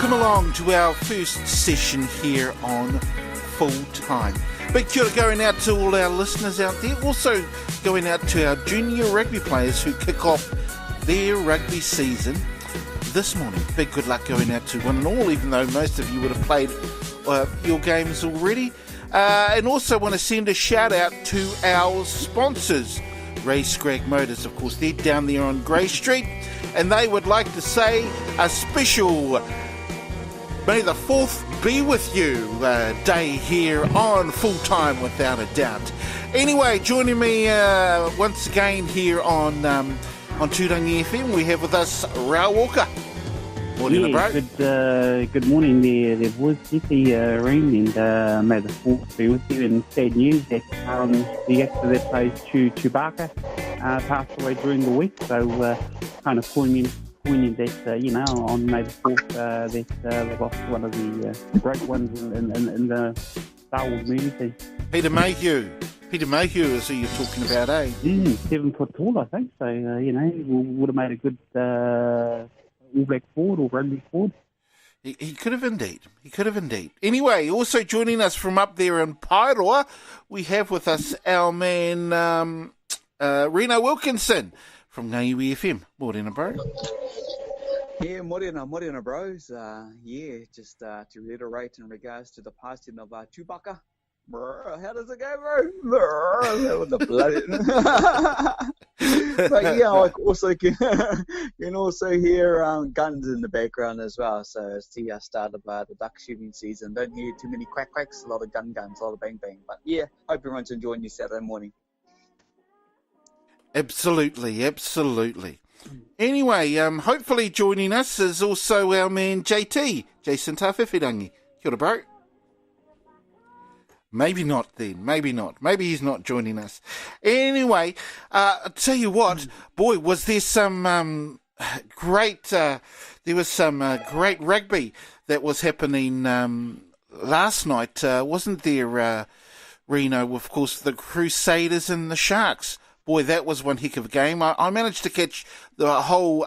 Welcome along to our first session here on Full-Time. Big kia ora going out to all our listeners out there. Also going out to our junior rugby players who kick off their rugby season this morning. Big good luck going out to one and all, even though most of you would have played your games already. And also want to send a shout out to our sponsors. Ray Scragg Motors, of course, they're down there on Grey Street, and they would like to say a special May the 4th be with you day here on Full-Time, without a doubt. Anyway, joining me once again here on Tūrangi FM, we have with us Rao Walker. Morning, bro. Good morning there boys. Definitely rain, and may the 4th be with you. And sad news that the actor that plays Chewbacca passed away during the week, so kind of poignant that, on May the 4th, they lost one of the great ones in the Star Wars movie thing. Peter Mayhew is who you're talking about, eh? 7 foot tall, I think, so, would have made a good All Black forward or rugby forward. He could have indeed. Anyway, also joining us from up there in Pairoa, we have with us our man Rino Wilkinson from Niwa FM. Morena, bro. Yeah, morena, bros. Just to reiterate in regards to the passing of Chewbacca. Brr, how does it go, bro? Brr, that was a bloody... But yeah, I also can also hear guns in the background as well. So it's the start of the duck shooting season. Don't hear too many quacks, a lot of guns, a lot of bang. But yeah, hope everyone's enjoying your Saturday morning. Absolutely. Anyway, hopefully joining us is also our man JT, Jason Tawhiwhirangi. Kia ora, bro. Maybe not then. Maybe he's not joining us. Anyway, I'll tell you what, boy, was there some great rugby that was happening last night, wasn't there, Reno? Of course, the Crusaders and the Sharks. Boy, that was one heck of a game. I managed to catch the whole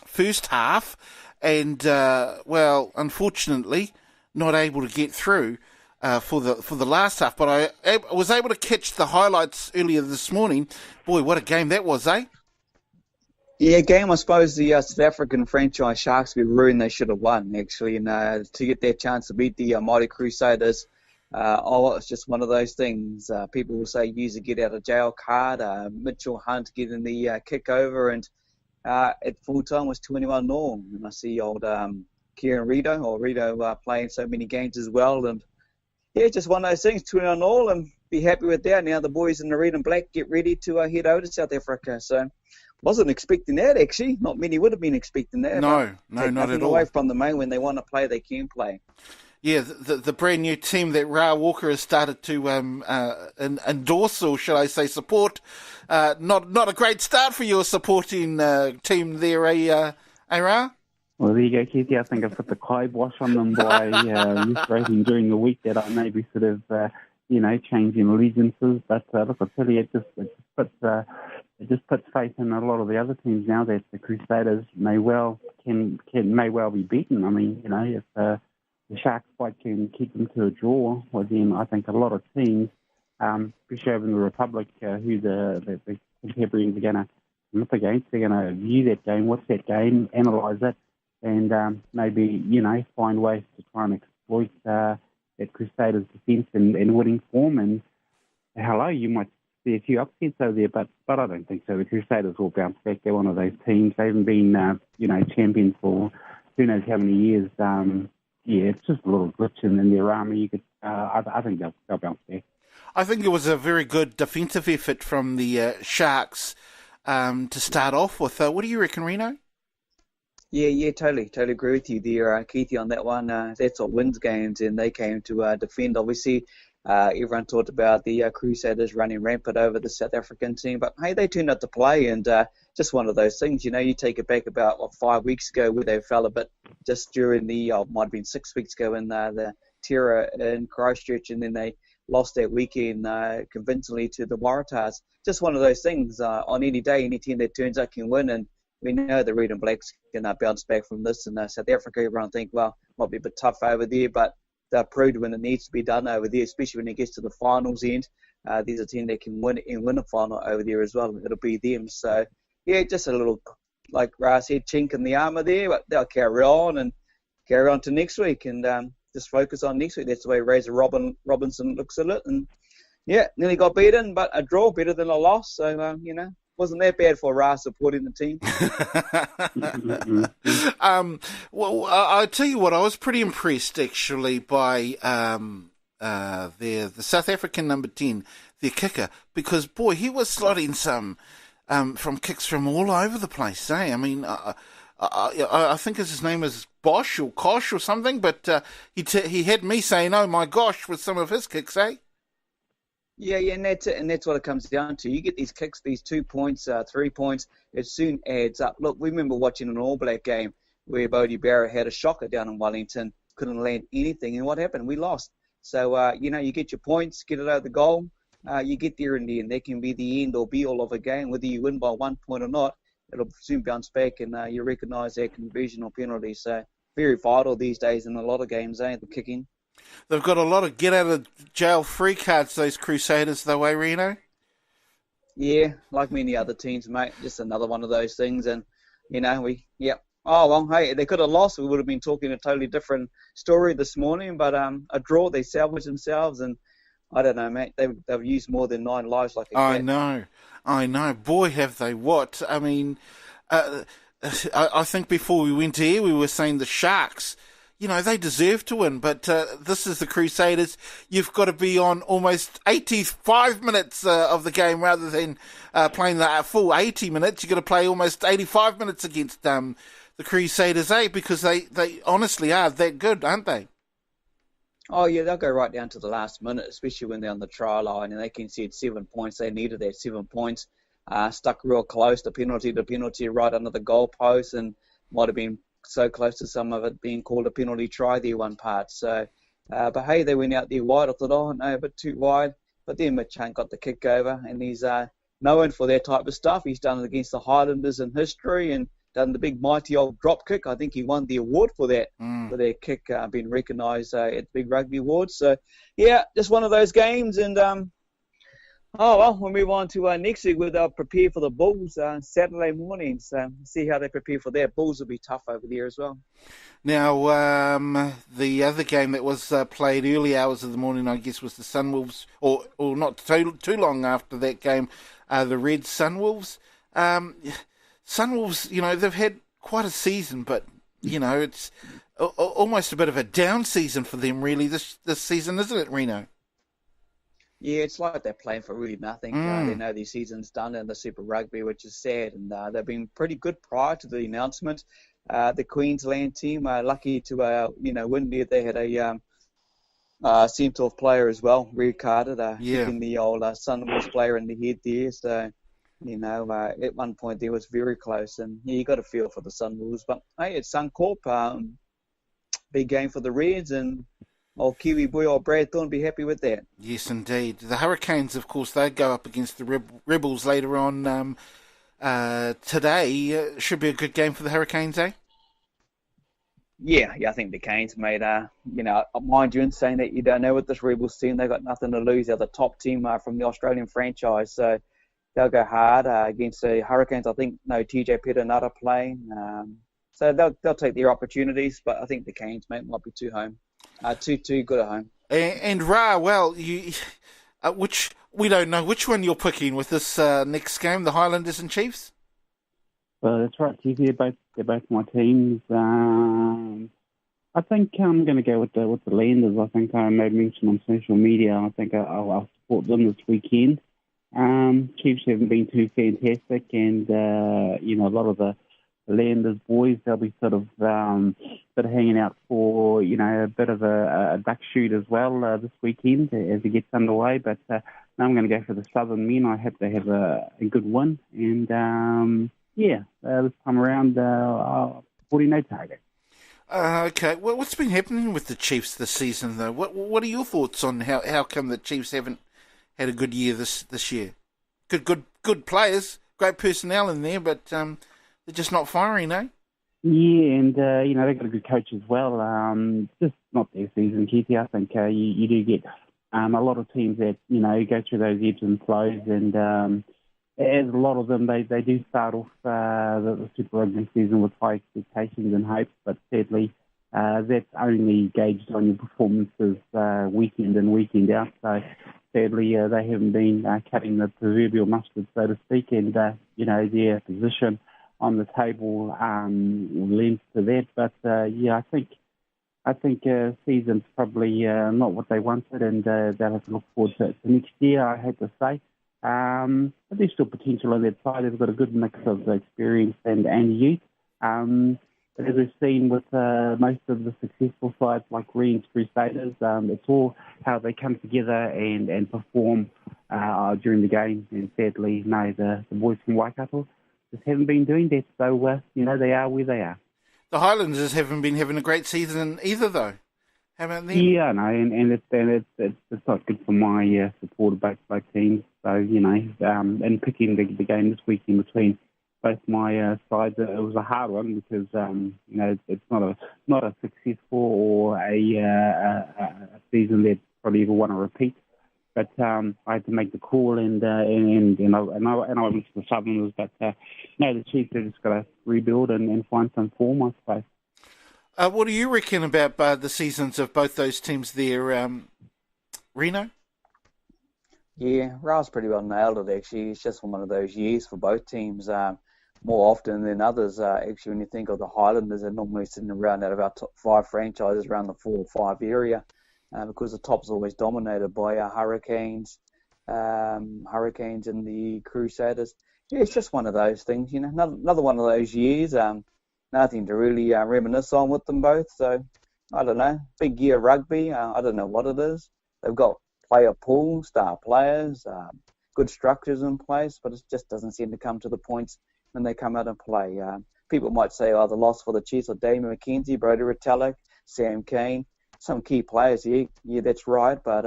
first half and, unfortunately, not able to get through for the last half, but I was able to catch the highlights earlier this morning. Boy, what a game that was, eh? Yeah, game, I suppose the South African franchise Sharks were ruined. They should have won, actually, and to get their chance to beat the mighty Crusaders. It's just one of those things. People will say use a get out of jail card. Mitchell Hunt getting the kick over, and at full time was 21-0. And I see old Kieran Rito playing so many games as well, and yeah, just one of those things, 21-0, and be happy with that. Now the boys in the red and black get ready to head over to South Africa. So wasn't expecting that, actually. Not many would have been expecting that. No, not at all. Away from the main, when they want to play, they can play. Yeah, the brand new team that Ra Walker has started to endorse, or should I say support. Not a great start for your supporting team there, Ra? Well, there you go, Keithy. I think I put the kibosh on them by rating during the week that I maybe sort of, changing allegiances. But look, I tell you, it just puts faith in a lot of the other teams now that the Crusaders may well be beaten. I mean, if the Sharks fight can keep them to a draw, well, then I think a lot of teams, especially over in the Republic, who the contemporaries are going to come up against, they're going to view that game, watch that game, analyse it, and maybe, find ways to try and exploit that Crusaders' defence and winning form. And hello, you might see a few upsets over there, but I don't think so. The Crusaders will bounce back. They're one of those teams. They haven't been, champions for who knows how many years. It's just a little glitch in their armour. I think they'll bounce back. I think it was a very good defensive effort from the Sharks to start off with. What do you reckon, Reno? Yeah, totally agree with you there, Keithy, on that one. That's what wins games, and they came to defend. Obviously, everyone talked about the Crusaders running rampant over the South African team, but hey, they turned out to play, and just one of those things. You take it back about 5 weeks ago where they fell a bit just during might have been 6 weeks ago in the terror in Christchurch, and then they lost that weekend convincingly to the Waratahs. Just one of those things. On any day, any team that turns up can win, and we know the Red and Blacks can bounce back from this. And South Africa, everyone think, well, might be a bit tough over there, but they're proved when it needs to be done over there, especially when it gets to the finals end. There's a team that can win a final over there as well. It'll be them. So, yeah, just a little, like Ra said, chink in the armour there, but they'll carry on to next week and just focus on next week. That's the way Razor Robinson looks at it. And, yeah, nearly got beaten, but a draw better than a loss. So, wasn't that bad for Ra supporting the team. Well, I'll tell you what, I was pretty impressed actually by the South African number 10, their kicker, because boy, he was slotting some from kicks from all over the place. I mean, I think his name is Bosch or Kosh or something, but he had me saying, "Oh my gosh," with some of his kicks, eh? Yeah, and that's it, and that's what it comes down to. You get these kicks, these 2 points, 3 points, it soon adds up. Look, we remember watching an All Black game where Bodie Barra had a shocker down in Wellington, couldn't land anything, and what happened? We lost. So, you get your points, get it out of the goal, you get there in the end. That can be the end or be all of a game, whether you win by 1 point or not. It'll soon bounce back, and you recognise that conversion or penalty. So, very vital these days in a lot of games, the kicking. They've got a lot of get-out-of-jail-free cards, those Crusaders, though, Reno? Yeah, like many other teams, mate. Just another one of those things. And, Oh, well, hey, they could have lost. We would have been talking a totally different story this morning. But a draw, they salvaged themselves. And I don't know, mate. They've used more than 9 lives like a cat. I know. Boy, have they what. I mean, I think before we went here, we were saying the Sharks, they deserve to win, but this is the Crusaders. You've got to be on almost 85 minutes of the game rather than playing the full 80 minutes. You've got to play almost 85 minutes against the Crusaders, because they honestly are that good, aren't they? Oh, yeah, they'll go right down to the last minute, especially when they're on the try line, and they can see 7 points. They needed that 7 points. Stuck real close, the penalty right under the goalpost, and might have been so close to some of it being called a penalty try there one part. So, but hey, they went out there wide. I thought, oh no, a bit too wide. But then Mitch Hunt got the kick over, and he's known for that type of stuff. He's done it against the Highlanders in history and done the big mighty old drop kick. I think he won the award for that, for their kick being recognised at the Big Rugby Awards. So, yeah, just one of those games. And we'll move on to next week where they'll prepare for the Bulls Saturday morning. So see how they prepare for that. Bulls will be tough over there as well. Now, the other game that was played early hours of the morning, I guess, was the Sunwolves, or not too long after that game, the Red Sunwolves. Sunwolves, they've had quite a season, but, it's almost a bit of a down season for them, really, this season, isn't it, Reno? Yeah, it's like they're playing for really nothing. They know their season's done in the Super Rugby, which is sad. And they've been pretty good prior to the announcement. The Queensland team are lucky to, win there. They had a sent-off player as well, red carded, kicking the old Sunwolves player in the head there. So, at one point there was very close. And yeah, you got a feel for the Sunwolves. But hey, it's Suncorp. Big game for the Reds, and old Kiwi boy, old Brad Thorne, be happy with that. Yes, indeed. The Hurricanes, of course, they go up against the Rebels later on today. Should be a good game for the Hurricanes, eh? Yeah, I think the Canes made, mind you, in saying that you don't know with this Rebels team, they've got nothing to lose. They're the top team from the Australian franchise, so they'll go hard against the Hurricanes. I think no TJ Perenara playing, so they'll take their opportunities. But I think the Canes, mate, might be too good at home. And Ra, well, we don't know which one you're picking with this next game, the Highlanders and Chiefs. Well, that's right, Chief. They're both my teams. I think I'm going to go with the Landers. I think I made mention on social media. I think I'll support them this weekend. Chiefs haven't been too fantastic, and a lot of the Landers boys, they'll be sort of hanging out for a bit of a duck shoot as well this weekend as it gets underway. But now I'm going to go for the Southern men. I hope they have a good win, and this time around, 40 no target. Okay, well, what's been happening with the Chiefs this season, though? What are your thoughts on how come the Chiefs haven't had a good year this year? Good players, great personnel in there, but they're just not firing, eh? Yeah, and, they've got a good coach as well. Just not their season, Keithy. I think you do get a lot of teams that, go through those ebbs and flows, and as a lot of them, they do start off the Super Rugby season with high expectations and hopes, but sadly, that's only gauged on your performances weekend in, weekend out. So sadly, they haven't been cutting the proverbial mustard, so to speak, and, their position on the table lends to that. But, I think season's probably not what they wanted, and they'll have to look forward to next year, I hate to say. But there's still potential on that side. They've got a good mix of experience and youth. But as we've seen with most of the successful sides like Reen's Crusaders, it's all how they come together and perform during the game. And sadly, no, the boys from Waikato just haven't been doing that. So, they are where they are. The Highlanders haven't been having a great season either, though. How about them? Yeah, no, and it's not good for my support of both teams. So, and picking the game this weekend between both my sides, it was a hard one because, it's not a successful or a season that probably ever want to repeat. But I had to make the call, and I went to the Southerners. But the Chiefs have just got to rebuild and find some form, I suppose. What do you reckon about the seasons of both those teams there, Rino? Yeah, Ra's pretty well nailed it, actually. It's just one of those years for both teams. More often than others, actually, when you think of the Highlanders, they're normally sitting around out of our top 5 franchises around the 4 or 5 area. Because the top's always dominated by Hurricanes and the Crusaders. Yeah, it's just one of those things, another one of those years. Nothing to really reminisce on with them both. So, I don't know. Big year rugby. I don't know what it is. They've got player pool, star players, good structures in place, but it just doesn't seem to come to the points when they come out and play. People might say, the loss for the Chiefs are Damien McKenzie, Brodie Retallick, Sam Cane. Some key players, yeah, that's right, but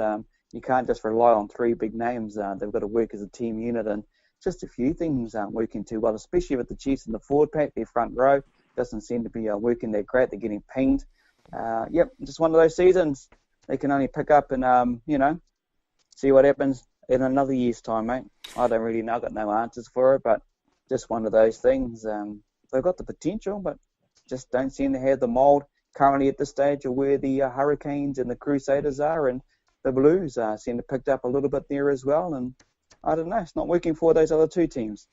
you can't just rely on 3 big names. They've got to work as a team unit, and just a few things aren't working too well, especially with the Chiefs in the forward pack. Their front row doesn't seem to be working that great. They're getting pinged. Just one of those seasons. They can only pick up and, see what happens in another year's time, mate. I don't really know. I've got no answers for it, but just one of those things. They've got the potential, but just don't seem to have the mould currently at this stage of where the Hurricanes and the Crusaders are, and the Blues seem to have picked up a little bit there as well. And I don't know, it's not working for those other 2 teams.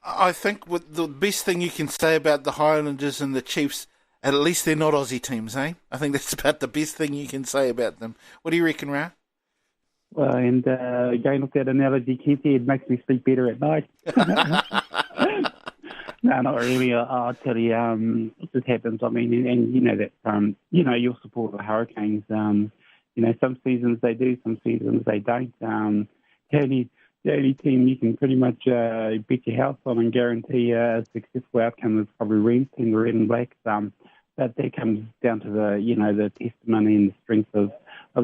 I think the best thing you can say about the Highlanders and the Chiefs, at least they're not Aussie teams, eh? I think that's about the best thing you can say about them. What do you reckon, Ra? Well, and going with that analogy, Keithy, it makes me sleep better at night. No, not really. I'll tell you, it just happens. I mean, and you know that, you'll support the Hurricanes. Some seasons they do, some seasons they don't. The only team you can pretty much bet your house on and guarantee a successful outcome is probably Reen's team, the Red and Blacks. But that comes down to the testimony and the strength of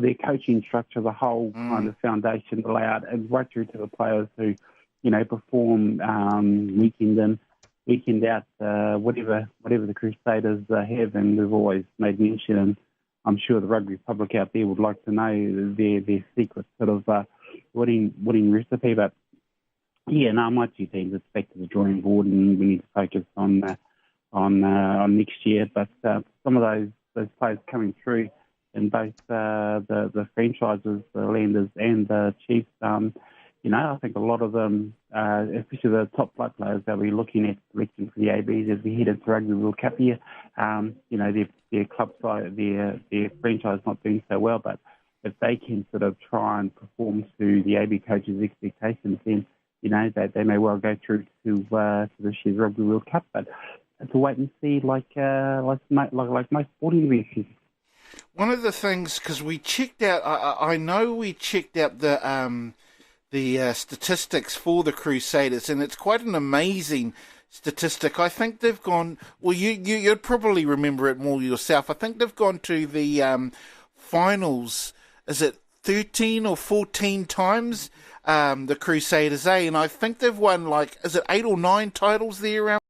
their coaching structure, the whole kind of foundation allowed, and right through to the players who, perform weekend in, weekend out, whatever the Crusaders have, and we've always made mention, and I'm sure the rugby public out there would like to know their secret sort of winning recipe. But my 2 teams, it's back to the drawing board, and we need to focus on next year. But some of those players coming through in both the franchises, the Landers and the Chiefs, I think a lot of them, especially the top flight players that we're looking at selecting for the ABs as we head into Rugby World Cup year, their club side, their franchise not doing so well, but if they can sort of try and perform to the AB coaches' expectations, then they may well go through to this year's Rugby World Cup. But to wait and see, like most sporting events. One of the things, because we checked out, I know we checked out the statistics for the Crusaders, and it's quite an amazing statistic. I think they've gone, well, you'd probably remember it more yourself. I think they've gone to the finals, is it 13 or 14 times, the Crusaders, and I think they've won, is it 8 or 9 titles there around